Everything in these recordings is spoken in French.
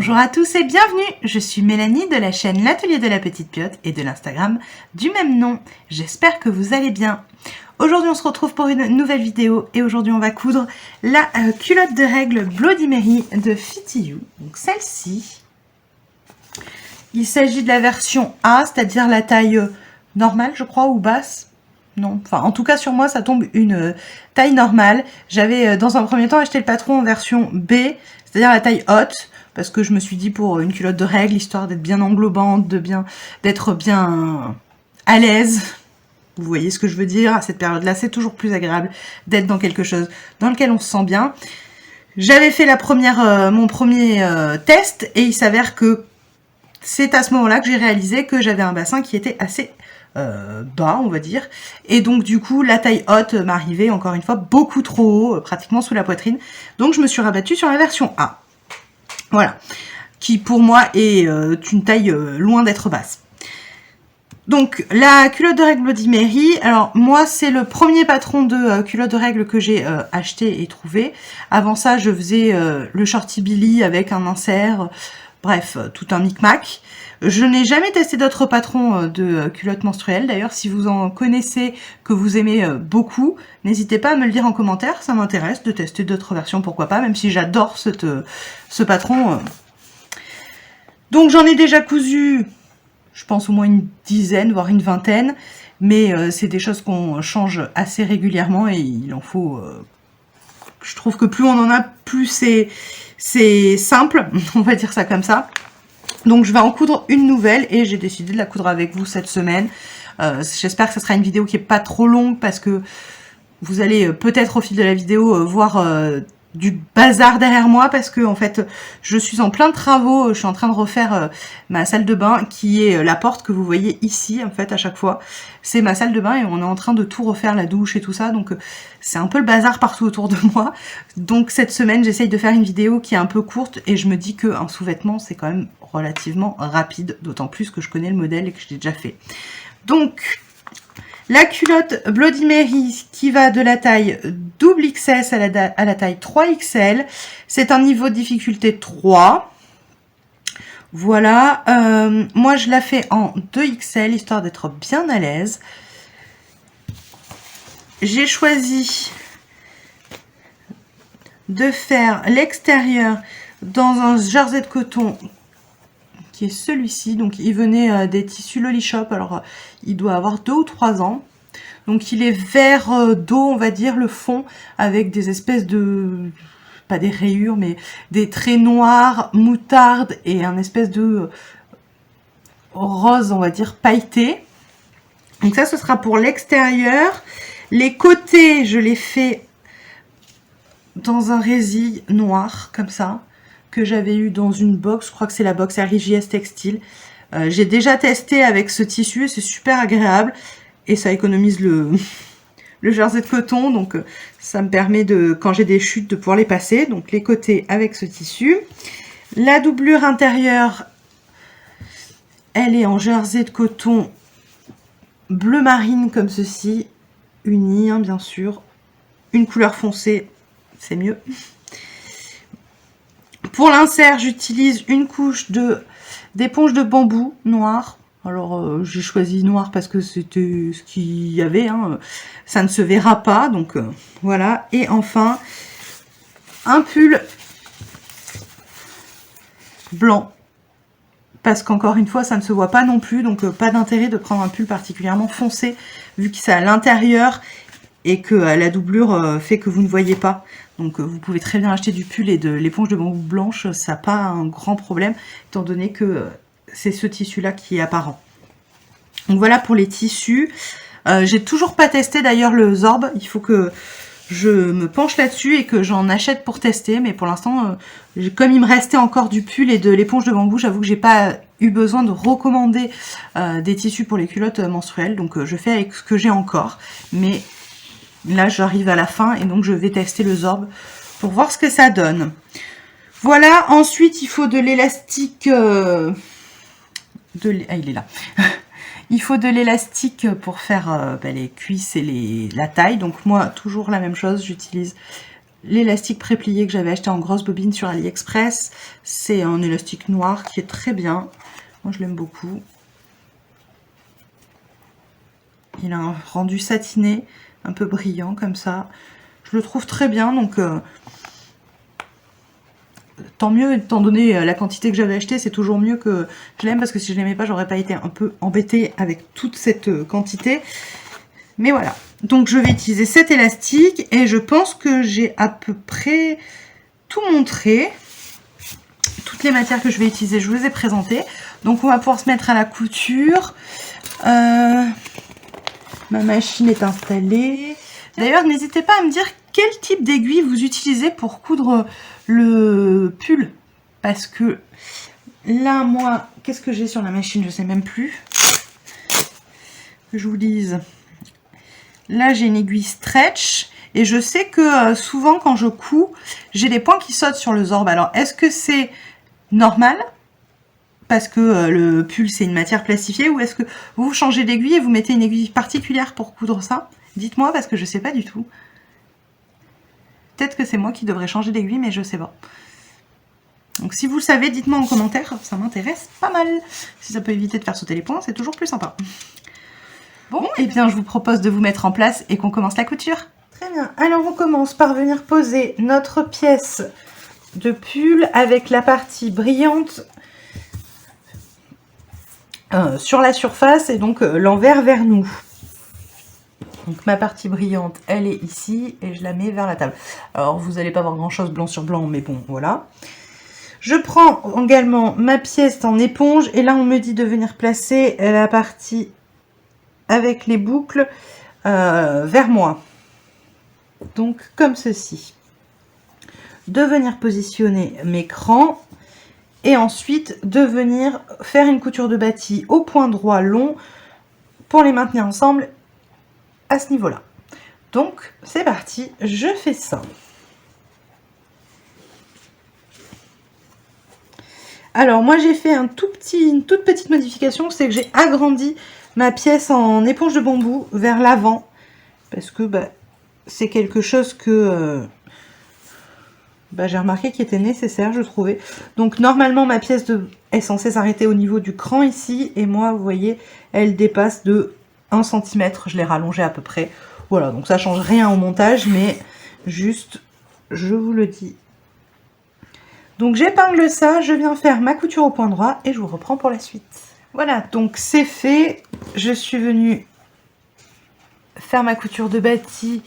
Bonjour à tous et bienvenue, je suis Mélanie de la chaîne L'Atelier de la Petite Piote et de l'Instagram du même nom. J'espère que vous allez bien. Aujourd'hui on se retrouve pour une nouvelle vidéo et aujourd'hui on va coudre la culotte de règle Bloody Mary de Fitty You. Donc celle-ci, il s'agit de la version A, c'est-à-dire la taille normale je crois ou basse. Non, enfin en tout cas sur moi ça tombe une taille normale. J'avais dans un premier temps acheté le patron en version B, c'est-à-dire la taille haute, parce que je me suis dit pour une culotte de règle, histoire d'être bien englobante, d'être bien à l'aise. Vous voyez ce que je veux dire, à cette période-là, c'est toujours plus agréable d'être dans quelque chose dans lequel on se sent bien. J'avais fait mon premier test et il s'avère que c'est à ce moment-là que j'ai réalisé que j'avais un bassin qui était assez bas, on va dire. Et donc du coup, la taille haute m'arrivait encore une fois beaucoup trop haut, pratiquement sous la poitrine. Donc je me suis rabattue sur la version A. Voilà, qui pour moi est une taille loin d'être basse. Donc la culotte de règle Bloody Mary, alors moi c'est le premier patron de culotte de règle que j'ai acheté et trouvé. Avant ça je faisais le Shorty Billy avec un insert, bref, tout un micmac. Je n'ai jamais testé d'autres patrons de culottes menstruelles. D'ailleurs, si vous en connaissez, que vous aimez beaucoup, n'hésitez pas à me le dire en commentaire. Ça m'intéresse de tester d'autres versions, pourquoi pas, même si j'adore ce patron. Donc j'en ai déjà cousu, je pense au moins une dizaine, voire une vingtaine. Mais c'est des choses qu'on change assez régulièrement et il en faut... je trouve que plus on en a, plus c'est simple, on va dire ça comme ça. Donc je vais en coudre une nouvelle et j'ai décidé de la coudre avec vous cette semaine. J'espère que ce sera une vidéo qui est pas trop longue parce que vous allez peut-être au fil de la vidéo voir du bazar derrière moi parce que en fait je suis en plein de travaux. Je suis en train de refaire ma salle de bain qui est la porte que vous voyez ici en fait à chaque fois. C'est ma salle de bain et on est en train de tout refaire, la douche et tout ça. Donc c'est un peu le bazar partout autour de moi. Donc cette semaine j'essaye de faire une vidéo qui est un peu courte et je me dis qu'un sous-vêtement c'est quand même relativement rapide, d'autant plus que je connais le modèle et que je l'ai déjà fait. Donc, la culotte Bloody Mary qui va de la taille double XS à la taille 3XL, c'est un niveau de difficulté 3. Voilà, moi je la fais en 2XL, histoire d'être bien à l'aise. J'ai choisi de faire l'extérieur dans un jersey de coton qui est celui-ci. Donc il venait des tissus Lolly Shop, alors il doit avoir 2 ou 3 ans. Donc il est vert d'eau, on va dire, le fond, avec des espèces de, pas des rayures, mais des traits noirs, moutarde et un espèce de rose, on va dire, pailleté. Donc ça, ce sera pour l'extérieur. Les côtés, je les fais dans un résil noir, comme ça, que j'avais eu dans une box, je crois que c'est la box RJS Textile. J'ai déjà testé avec ce tissu et c'est super agréable et ça économise le jersey de coton, donc ça me permet de, quand j'ai des chutes, de pouvoir les passer. Donc les côtés avec ce tissu. La doublure intérieure, elle est en jersey de coton bleu marine comme ceci, uni hein, bien sûr, une couleur foncée, c'est mieux. Pour l'insert, j'utilise une couche d'éponge de bambou noire. Alors, j'ai choisi noir parce que c'était ce qu'il y avait. Hein. Ça ne se verra pas, donc voilà. Et enfin, un pull blanc. Parce qu'encore une fois, ça ne se voit pas non plus. Donc, pas d'intérêt de prendre un pull particulièrement foncé, vu que c'est à l'intérieur et que la doublure fait que vous ne voyez pas. Donc vous pouvez très bien acheter du pull et de l'éponge de bambou blanche, ça n'a pas un grand problème, étant donné que c'est ce tissu-là qui est apparent. Donc voilà pour les tissus. J'ai toujours pas testé d'ailleurs le Zorb, il faut que je me penche là-dessus et que j'en achète pour tester, mais pour l'instant, comme il me restait encore du pull et de l'éponge de bambou, j'avoue que j'ai pas eu besoin de recommander des tissus pour les culottes menstruelles, donc je fais avec ce que j'ai encore, mais là, j'arrive à la fin et donc je vais tester le Zorb pour voir ce que ça donne. Voilà, ensuite, il faut de l'élastique... Ah, il est là. Il faut de l'élastique pour faire les cuisses et la taille. Donc moi, toujours la même chose, j'utilise l'élastique pré-plié que j'avais acheté en grosse bobine sur AliExpress. C'est un élastique noir qui est très bien. Moi, je l'aime beaucoup. Il a un rendu satiné, un peu brillant comme ça. Je le trouve très bien, donc tant mieux, étant donné la quantité que j'avais acheté, c'est toujours mieux que je l'aime, parce que si je l'aimais pas, j'aurais pas été un peu embêtée avec toute cette quantité. Mais voilà, donc je vais utiliser cet élastique et je pense que j'ai à peu près tout montré. Toutes les matières que je vais utiliser, je vous les ai présentées. Donc on va pouvoir se mettre à la couture. Ma machine est installée. D'ailleurs, n'hésitez pas à me dire quel type d'aiguille vous utilisez pour coudre le pull. Parce que là, moi, qu'est-ce que j'ai sur la machine? Je sais même plus. Que je vous dise. Là, j'ai une aiguille stretch. Et je sais que souvent, quand je couds, j'ai des points qui sautent sur le zorb. Alors, est-ce que c'est normal? Parce que le pull, c'est une matière plastifiée. Ou est-ce que vous changez d'aiguille et vous mettez une aiguille particulière pour coudre ça? Dites-moi, parce que je sais pas du tout. Peut-être que c'est moi qui devrais changer d'aiguille, mais je sais pas. Donc si vous le savez, dites-moi en commentaire, ça m'intéresse pas mal. Si ça peut éviter de faire sauter les points, c'est toujours plus sympa. Bon, et bien je vous propose de vous mettre en place et qu'on commence la couture. Très bien, alors on commence par venir poser notre pièce de pull avec la partie brillante sur la surface et donc l'envers vers nous. Donc ma partie brillante, elle est ici et je la mets vers la table. Alors vous n'allez pas voir grand chose blanc sur blanc, mais bon, voilà. Je prends également ma pièce en éponge et là on me dit de venir placer la partie avec les boucles vers moi. Donc comme ceci. De venir positionner mes crans et ensuite de venir faire une couture de bâti au point droit long pour les maintenir ensemble à ce niveau-là. Donc c'est parti, je fais ça. Alors moi j'ai fait une toute petite modification, c'est que j'ai agrandi ma pièce en éponge de bambou vers l'avant parce que c'est quelque chose que j'ai remarqué qui était nécessaire, je trouvais. Donc normalement ma pièce est censée s'arrêter au niveau du cran ici et moi vous voyez elle dépasse de 1 cm, je l'ai rallongée à peu près. Voilà, donc ça change rien au montage, mais juste, je vous le dis. Donc j'épingle ça, je viens faire ma couture au point droit et je vous reprends pour la suite. Voilà, donc c'est fait. Je suis venue faire ma couture de bâti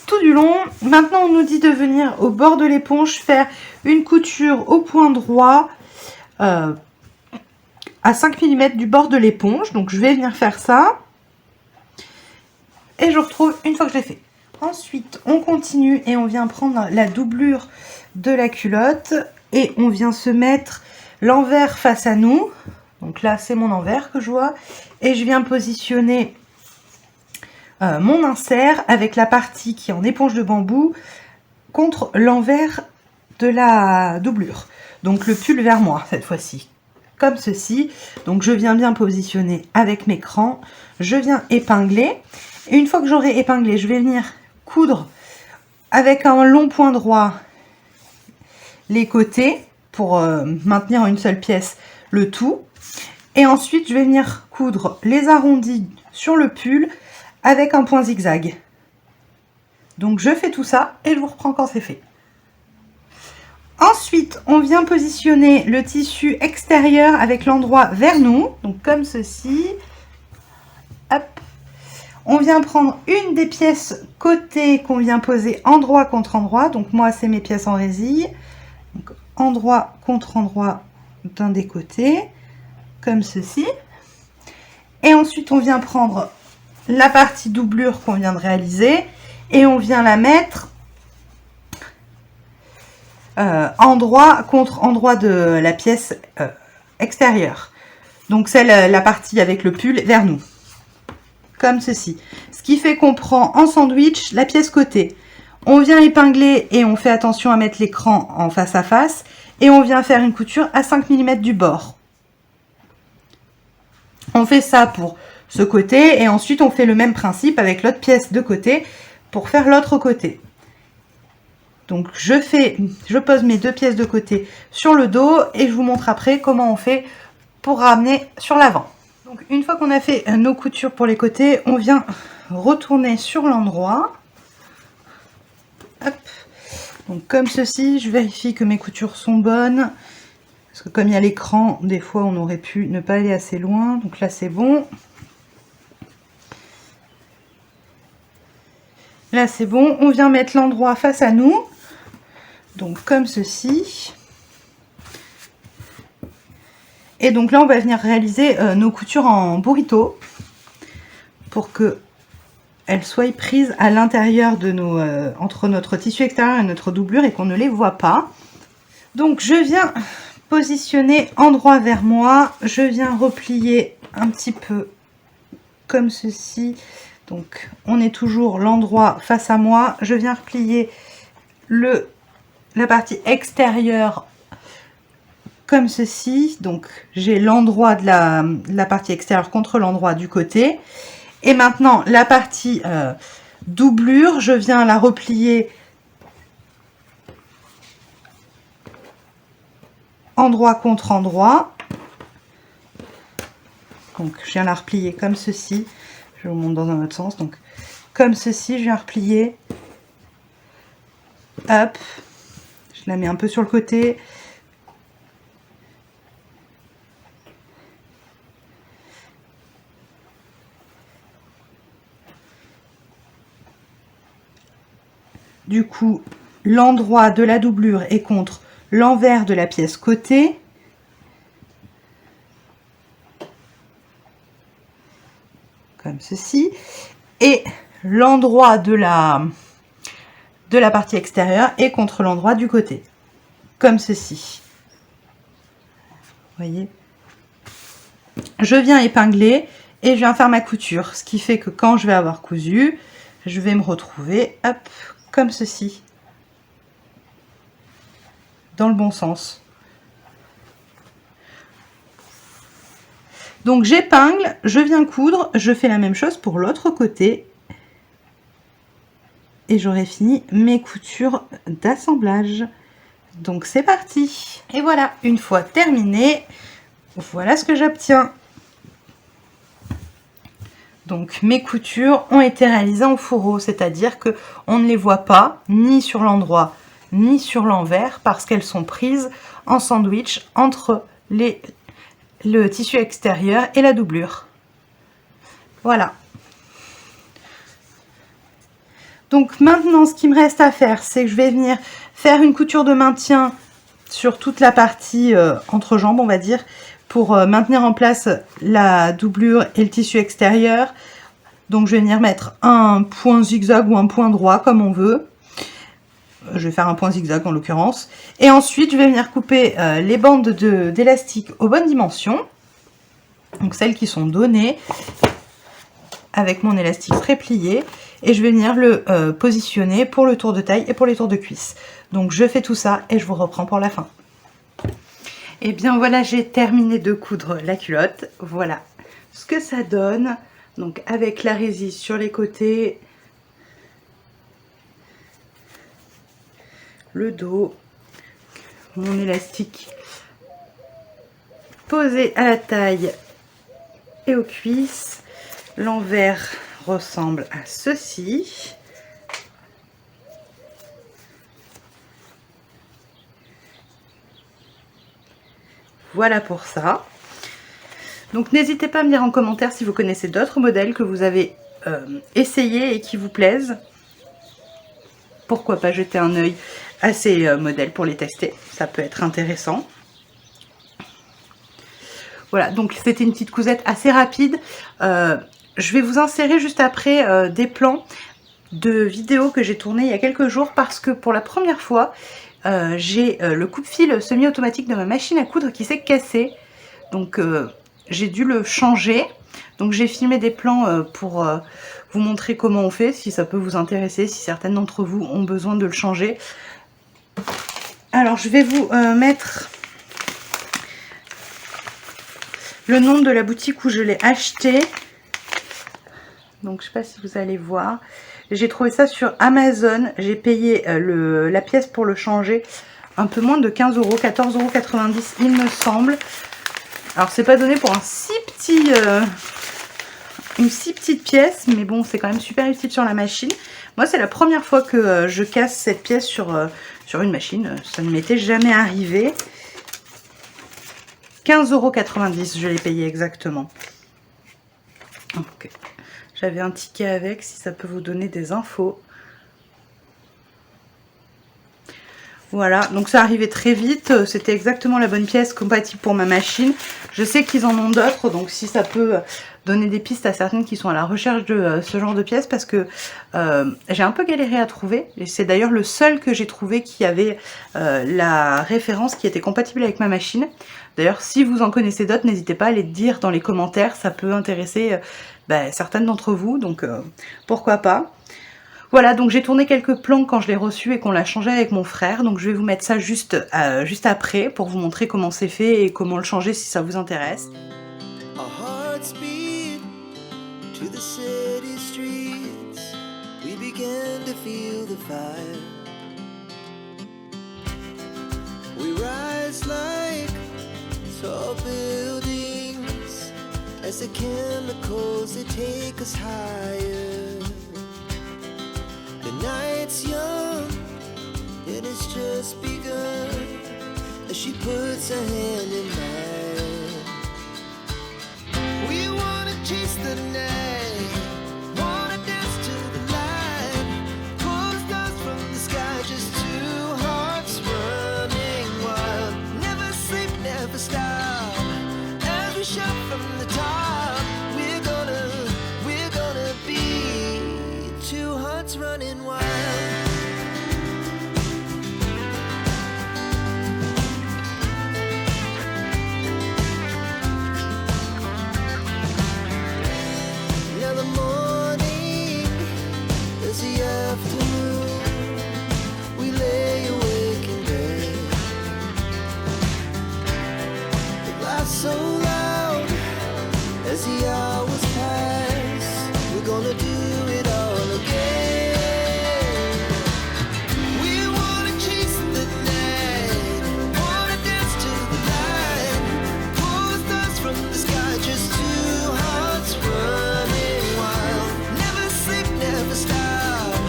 tout du long. Maintenant, on nous dit de venir au bord de l'éponge faire une couture au point droit à 5 mm du bord de l'éponge. Donc je vais venir faire ça et je retrouve une fois que je l'ai fait. Ensuite on continue et on vient prendre la doublure de la culotte et on vient se mettre l'envers face à nous. Donc là c'est mon envers que je vois et je viens positionner mon insert avec la partie qui est en éponge de bambou contre l'envers de la doublure. Donc le pull vers moi cette fois-ci. Comme ceci, donc je viens bien positionner avec mes crans, je viens épingler, et une fois que j'aurai épinglé, je vais venir coudre avec un long point droit les côtés pour maintenir en une seule pièce le tout, et ensuite je vais venir coudre les arrondis sur le pull avec un point zigzag. Donc je fais tout ça et je vous reprends quand c'est fait. Ensuite, on vient positionner le tissu extérieur avec l'endroit vers nous, donc comme ceci. Hop. On vient prendre une des pièces côté qu'on vient poser endroit contre endroit. Donc moi, c'est mes pièces en résille. Donc, endroit contre endroit d'un des côtés, comme ceci. Et ensuite, on vient prendre la partie doublure qu'on vient de réaliser et on vient la mettre endroit contre endroit de la pièce extérieure. Donc c'est la partie avec le pull vers nous. Comme ceci. Ce qui fait qu'on prend en sandwich la pièce côté. On vient épingler et on fait attention à mettre l'écran en face à face. Et on vient faire une couture à 5 mm du bord. On fait ça pour ce côté et ensuite on fait le même principe avec l'autre pièce de côté pour faire l'autre côté. Donc je pose mes 2 pièces de côté sur le dos et je vous montre après comment on fait pour ramener sur l'avant. Donc une fois qu'on a fait nos coutures pour les côtés, on vient retourner sur l'endroit. Hop. Donc comme ceci, je vérifie que mes coutures sont bonnes. Parce que comme il y a l'écran, des fois on aurait pu ne pas aller assez loin. Donc là c'est bon. Là c'est bon. On vient mettre l'endroit face à nous. Donc comme ceci. Et donc là on va venir réaliser nos coutures en burrito. Pour que elles soient prises à l'intérieur de nos entre notre tissu extérieur et notre doublure et qu'on ne les voit pas. Donc je viens positionner endroit vers moi, je viens replier un petit peu comme ceci. Donc on est toujours l'endroit face à moi, je viens replier la partie extérieure comme ceci. Donc j'ai l'endroit de la partie extérieure contre l'endroit du côté. Et maintenant, la partie doublure, je viens la replier endroit contre endroit. Donc, je viens la replier comme ceci. Je vous montre dans un autre sens. Donc, comme ceci, je viens replier. Hop. Je la mets un peu sur le côté. Du coup, l'endroit de la doublure est contre l'envers de la pièce côté. Comme ceci. Et l'endroit de la partie extérieure est contre l'endroit du côté. Comme ceci. Vous voyez? Je viens épingler et je viens faire ma couture. Ce qui fait que quand je vais avoir cousu, je vais me retrouver, hop, comme ceci, dans le bon sens. Donc j'épingle, je viens coudre, je fais la même chose pour l'autre côté et j'aurai fini mes coutures d'assemblage. Donc c'est parti. Et voilà, une fois terminé, voilà ce que j'obtiens. Donc mes coutures ont été réalisées en fourreau, c'est-à-dire que on ne les voit pas ni sur l'endroit ni sur l'envers parce qu'elles sont prises en sandwich entre le tissu extérieur et la doublure. Voilà. Donc maintenant ce qui me reste à faire, c'est que je vais venir faire une couture de maintien sur toute la partie entrejambe, on va dire, pour maintenir en place la doublure et le tissu extérieur. Donc je vais venir mettre un point zigzag ou un point droit comme on veut. Je vais faire un point zigzag en l'occurrence. Et ensuite je vais venir couper les bandes d'élastique aux bonnes dimensions. Donc celles qui sont données avec mon élastique préplié. Et je vais venir le positionner pour le tour de taille et pour les tours de cuisse. Donc je fais tout ça et je vous reprends pour la fin. Et bien voilà, j'ai terminé de coudre la culotte. Voilà ce que ça donne. Donc avec la résiste sur les côtés, le dos, mon élastique posé à la taille et aux cuisses. L'envers ressemble à ceci. Voilà pour ça. Donc n'hésitez pas à me dire en commentaire si vous connaissez d'autres modèles que vous avez essayés et qui vous plaisent. Pourquoi pas jeter un œil à ces modèles pour les tester, ça peut être intéressant. Voilà, donc c'était une petite cousette assez rapide. Je vais vous insérer juste après des plans de vidéos que j'ai tournées il y a quelques jours parce que pour la première fois, j'ai le coupe-fil semi-automatique de ma machine à coudre qui s'est cassé. Donc j'ai dû le changer. Donc j'ai filmé des plans pour vous montrer comment on fait, si ça peut vous intéresser, si certaines d'entre vous ont besoin de le changer. Alors je vais vous mettre le nom de la boutique où je l'ai acheté. Donc je sais pas si vous allez voir. J'ai trouvé ça sur Amazon. J'ai payé la pièce pour le changer un peu moins de 15 €, 14,90 € il me semble. Alors c'est pas donné pour un si petit, une si petite pièce, mais bon c'est quand même super utile sur la machine. Moi c'est la première fois que je casse cette pièce sur une machine, ça ne m'était jamais arrivé. 15,90 € je l'ai payé exactement. Okay. J'avais un ticket avec, si ça peut vous donner des infos. Voilà, donc ça arrivait très vite, c'était exactement la bonne pièce compatible pour ma machine. Je sais qu'ils en ont d'autres, donc si ça peut donner des pistes à certaines qui sont à la recherche de ce genre de pièces, parce que j'ai un peu galéré à trouver. Et c'est d'ailleurs le seul que j'ai trouvé qui avait la référence qui était compatible avec ma machine. D'ailleurs, si vous en connaissez d'autres, n'hésitez pas à les dire dans les commentaires, ça peut intéresser certaines d'entre vous, donc pourquoi pas. Voilà, donc j'ai tourné quelques plans quand je l'ai reçu et qu'on l'a changé avec mon frère. Donc je vais vous mettre ça juste après pour vous montrer comment c'est fait et comment le changer si ça vous intéresse. The night's young, it has just begun, as she puts her hand in mine. We wanna chase the night, wanna dance to the light, pull the stars from the sky, just two hearts running wild. Never sleep, never stop, as we shout from the top. We're gonna be two hearts running wild. Now the morning is the afternoon. We lay awake in bed. The laughs so loud as the hours pass. We're gonna do it all again. We wanna chase the night, wanna dance to the light, pull the stars from the sky, just two hearts running wild. Never sleep, never stop,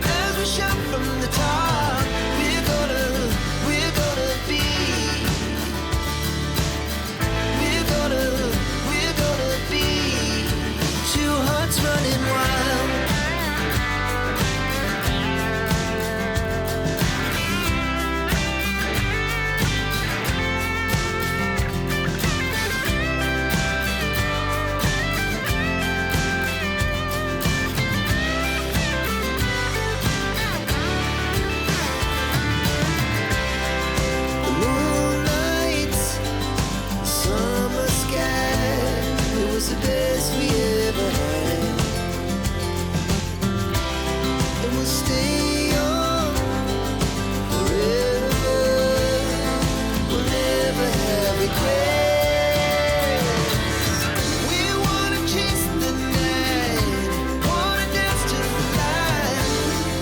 as we shout from the top. We're gonna be, we're gonna be two hearts running wild. The moonlight, summer sky, it was the best we ever had. And we'll stay young forever. We'll never have regrets. We wanna chase the night, wanna dance to the light,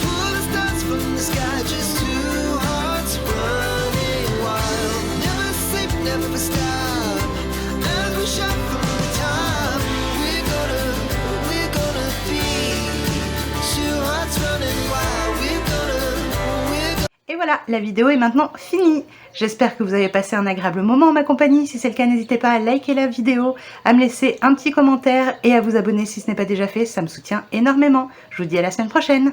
pull the stars from the sky, just two hearts running wild. Never sleep, never stop, as we shout from the top. We're gonna be two hearts running wild. We're gonna Et voilà, la vidéo est maintenant finie. J'espère que vous avez passé un agréable moment en ma compagnie. Si c'est le cas, n'hésitez pas à liker la vidéo, à me laisser un petit commentaire et à vous abonner si ce n'est pas déjà fait. Ça me soutient énormément. Je vous dis à la semaine prochaine.